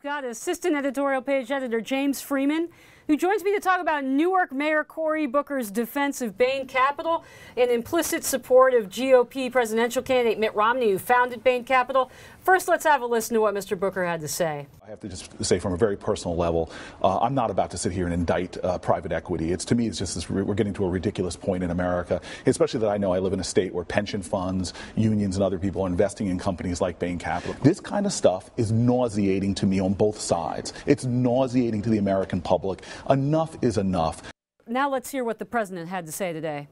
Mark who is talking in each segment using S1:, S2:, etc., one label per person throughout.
S1: got Assistant Editorial Page Editor James Freeman, who joins me to talk about Newark Mayor Cory Booker's defense of Bain Capital and implicit support of GOP presidential candidate Mitt Romney, who founded Bain Capital. First, let's have a listen to what Mr. Booker had to say.
S2: I have to just say, from a very personal level, I'm not about to sit here and indict private equity. To me, it's just this, we're getting to a ridiculous point in America, especially that I know I live in a state where pension funds, unions, and other people are investing in companies like Bain Capital. This kind of stuff is nauseating to me on both sides. It's nauseating to the American public. Enough is enough.
S1: Now let's hear what the president had to say today.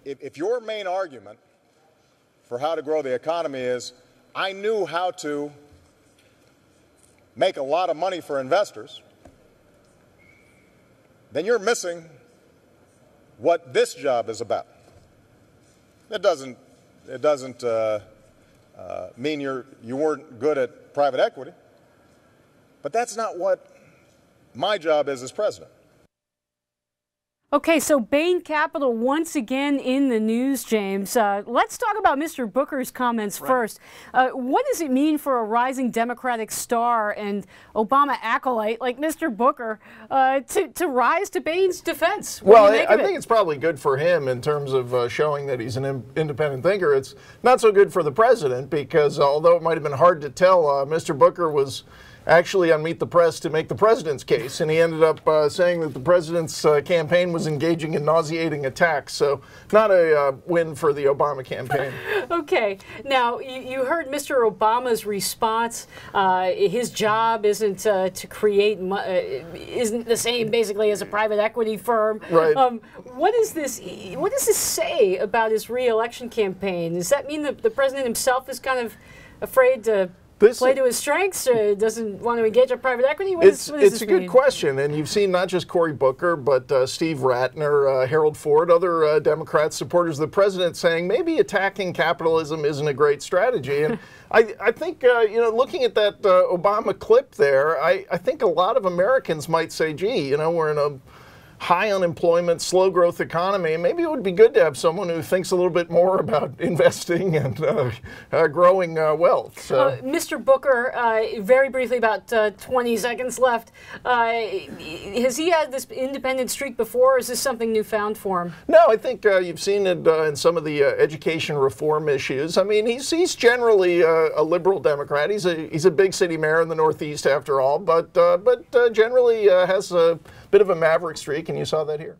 S3: If your main argument for how to grow the economy is, I knew how to make a lot of money for investors, then you're missing what this job is about. It doesn't mean you weren't good at private equity, but that's not what my job is as president.
S1: Okay, so Bain Capital once again in the news, James. Let's talk about Mr. Booker's comments first. What does it mean for a rising Democratic star and Obama acolyte like Mr. Booker to rise to Bain's defense?
S4: Well, I think it's probably good for him in terms of showing that he's an independent thinker. It's not so good for the president because although it might have been hard to tell, Mr. Booker was actually on Meet the Press to make the president's case, and he ended up saying that the president's campaign was engaging in nauseating attacks, so not a win for the Obama campaign.
S1: Okay, now you heard Mr. Obama's response. His job isn't to create, isn't the same basically as a private equity firm.
S4: Right.
S1: What does this say about his reelection campaign? Does that mean that the president himself is kind of afraid to play to his strengths, or doesn't want to engage in private equity?
S4: It's a good question, and you've seen not just Cory Booker, but Steve Ratner, Harold Ford, other Democrat supporters of the president saying maybe attacking capitalism isn't a great strategy. And I think, you know, looking at that Obama clip there, I think a lot of Americans might say, gee, you know, we're in a high unemployment, slow growth economy, and maybe it would be good to have someone who thinks a little bit more about investing and growing wealth. So.
S1: Mr. Booker, very briefly, about 20 seconds left. Has he had this independent streak before, or is this something newfound for him?
S4: No, I think you've seen it in some of the education reform issues. I mean, he's generally a liberal Democrat. He's a big city mayor in the Northeast, after all, but generally has a bit of a maverick streak, and you saw that here.